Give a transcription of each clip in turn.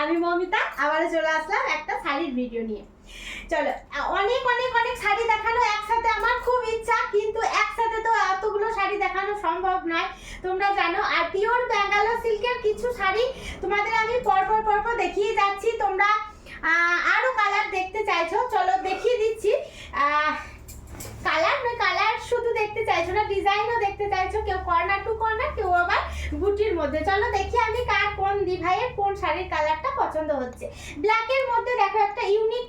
আমি মমিতা আবারও চলে আসলাম একটা শাড়ির ভিডিও নিয়ে। চলো, অনেক অনেক অনেক শাড়ি দেখানো একসাথে আমার খুব ইচ্ছা, কিন্তু একসাথে তো এতগুলো শাড়ি দেখানো সম্ভব নয়, তোমরা জানো। আর পিওর ব্যাঙ্গালোর সিল্কের কিছু শাড়ি তোমাদের আমি পরপর দেখিয়ে যাচ্ছি। তোমরা আরও কালার দেখতে চাইছো, চলো দেখিয়ে দিচ্ছি। কালার শুধু দেখতে চাইছো না, ডিজাইনও দেখতে চাইছো, কেউ কর্নার টু কর্নার, কেউ আবার বুটির মধ্যে। চলো দেখি আমি কার কোন ভাইয়ের কোন শাড়ির কালারটা পছন্দ হচ্ছে। ব্ল্যাকের মধ্যে দেখো একটা ইউনিক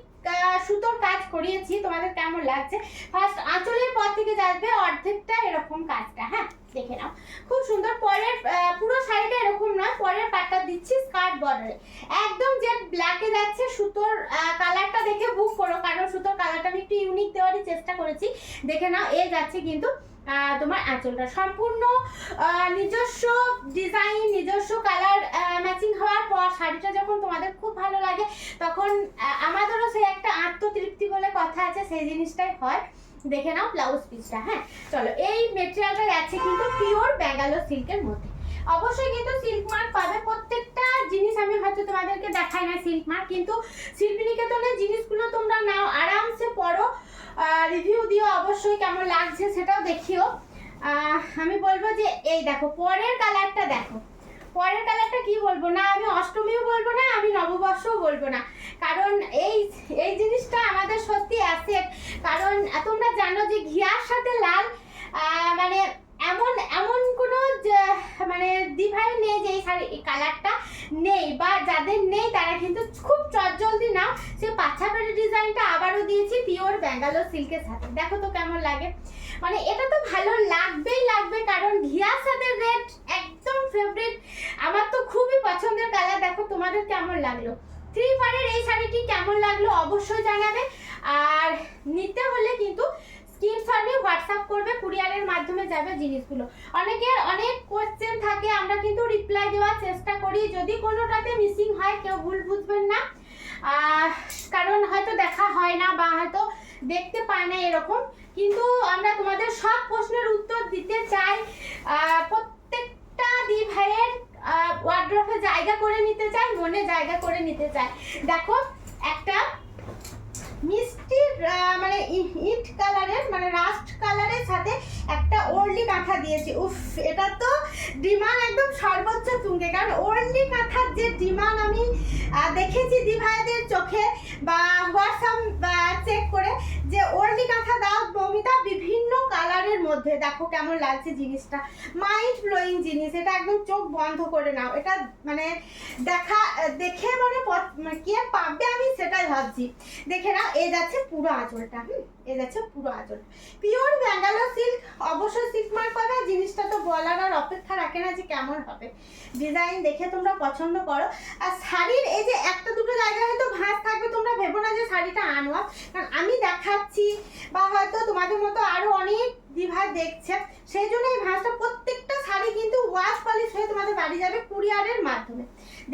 সুতোর কাজ করিয়েছি, তোমাদের কেমন লাগছে? ফার্স্ট আঁচলের পর থেকে যাবে অর্ধেকটা এরকম কাজটা, হ্যাঁ দেখে নাও, খুব সুন্দর। পরের পুরো শাড়িটা এরকম নয়, পরের পাটটা দিচ্ছি স্কার্ট বর্ডারে, একদম জেড ব্ল্যাকে যাচ্ছে। সুতোর কালারটা দেখে বুক করো, কারণ সুতোর কালারটা আমি একটু ইউনিক দেওয়ারই চেষ্টা করেছি, দেখে নাও। এ যাচ্ছে কিন্তু তোমার আঁচলটা সম্পূর্ণ নিজস্ব ডিজাইন, নিজস্ব কালার ম্যাচিং হওয়ার পর শাড়িটা যখন তোমাদের খুব ভালো লাগে, তখন আমাদেরও সেই একটা আত্মতৃপ্তি বলে কথা আছে, সেই জিনিসটাই হয়। দেখে নাও ব্লাউজ পিসটা। হ্যাঁ চলো, এই মেটেরিয়ালটা যাচ্ছে কিন্তু পিওর ব্যাঙ্গালোর সিল্কের মধ্যে। অবশ্যই কিন্তু সিল্ক মার্ক পাবে, প্রত্যেকটা জিনিস আমি হয়তো তোমাদেরকে দেখাই না সিল্ক মার্ক, কিন্তু শিল্পীনিকেতনের জিনিসগুলো তোমরা নাও, আরামসে পড়ো, রিভিউ দিও অবশ্যই কেমন লাগছে সেটাও দেখিও। আমি বলবো যে এই দেখো পরের কালারটা, দেখো পরের কালারটা কি বলবো না, আমি অষ্টমীও বলবো না, আমি নববর্ষও বলবো না, কারণ এই জিনিসটা আমাদের সত্যি অ্যাসেট। কারণ তোমরা জানো যে ঘিয়ার সাথে লাল মানে এমন কোনো মানে দিভাই নেই যে এই শাড়ি এই কালারটা নেই, বা যাদের নেই তারা কিন্তু খুব চটজলদি নাও। সে পাছাপাড়ি ডিজাইনটা আবারও দিয়েছি পিওর ব্যাঙ্গালোর সিল্কের সাথে, দেখো তো কেমন লাগে। মানে এটা তো ভালো লাগবেই লাগবে, কারণ ঘিয়ার সাথে রেড একদম ফেভারিট, আমার তো খুবই পছন্দের কালার। দেখো তোমাদের কেমন লাগলো, 3 পারের এই শাড়িটি কেমন লাগলো অবশ্যই জানাবে। আর নিতে হলে কিন্তু স্ক্রিনশট নিয়ে হোয়াটসঅ্যাপ করবে, কুরিয়ারের মাধ্যমে যাবে জিনিসগুলো। অনেকের অনেক কোয়েশ্চেন থাকে, আমরা কিন্তু রিপ্লাই দেওয়ার চেষ্টা করি, যদি কোনোটাতে মিসিং হয় কেউ ভুল বুঝবেন না, কারণ হয়তো দেখা হয় না বা হয়তো দেখতে পায় না এরকম, কিন্তু আমরা তোমাদের সব প্রশ্নের উত্তর দিতে চাই। প্রত্যেকটা দি ভাইয়ের ওয়ার্ড্রপে জায়গা করে নিতে চাই, মনে জায়গা করে নিতে চাই। দেখো একটা মিষ্টি মানে ইট কালারের মানে রাস্ট কালারের সাথে একটা ওরলি কাঁথা দিয়েছি। উফ, এটা তো ডিমান্ড একদম সর্বোচ্চ তুঙ্গে, কারণ ওরলি কাঁথার যে ডিমান্ড আমি দেখেছি দি ভাইদের চোখে বা হোয়াটসঅ্যাপ চেক করে, যে ওরলি কাঁথা দাও মমিতা বিভিন্ন কালারের মধ্যে, দেখো কেমন লাগছে জিনিসটা, মাইন্ড ব্লোয়িং জিনিস, এটা একদম চোখ বন্ধ করে নাও। এটা মানে দেখে মানে কে পাবে আমি সেটাই ভাবছি। দেখে নাও, এ যাচ্ছে পুরো আঁচলটা, এ যাচ্ছে পুরো আঁচল পিওর ব্যাঙ্গালোর সিল্ক, অবশ্যই সিল্ক মার্ক পাবে। জিনিসটা তো বলার আর অপেক্ষা রাখে না যে কেমন হবে, ডিজাইন দেখে তোমরা পছন্দ করো। আর শাড়ির এই যে একটা দুটো জায়গায় হয়তো ভাঁজ থাকবে, তোমরা ভেবো না যে শাড়িটা আনওয়া, কারণ আমি দেখাচ্ছি বা হয়তো তোমাদের মতো আরো অনেক দিভা দেখছে, সেই জন্য এই ভাঁজটা। প্রত্যেকটা শাড়ি কিন্তু ওয়াশ পলিশ হয়ে তোমাদের বাড়ি যাবে কুরিয়ারের মাধ্যমে,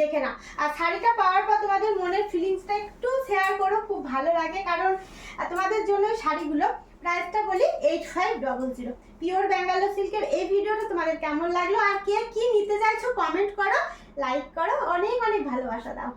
দেখে নাও। আর শাড়িটা পাওয়ার পর তোমাদের মনের ফিলিংসটা একটু শেয়ার করো, খুব ভালো লাগে, কারণ তোমাদের জন্য শাড়িগুলো। প্রাইসটা বলি 8500। পিওর ব্যাঙ্গালোর সিল্কের এই ভিডিওটা তোমাদের কেমন লাগলো, আর কে কি নিতে চাইছো কমেন্ট করো, লাইক করো, অনেক অনেক ভালোবাসা দাও।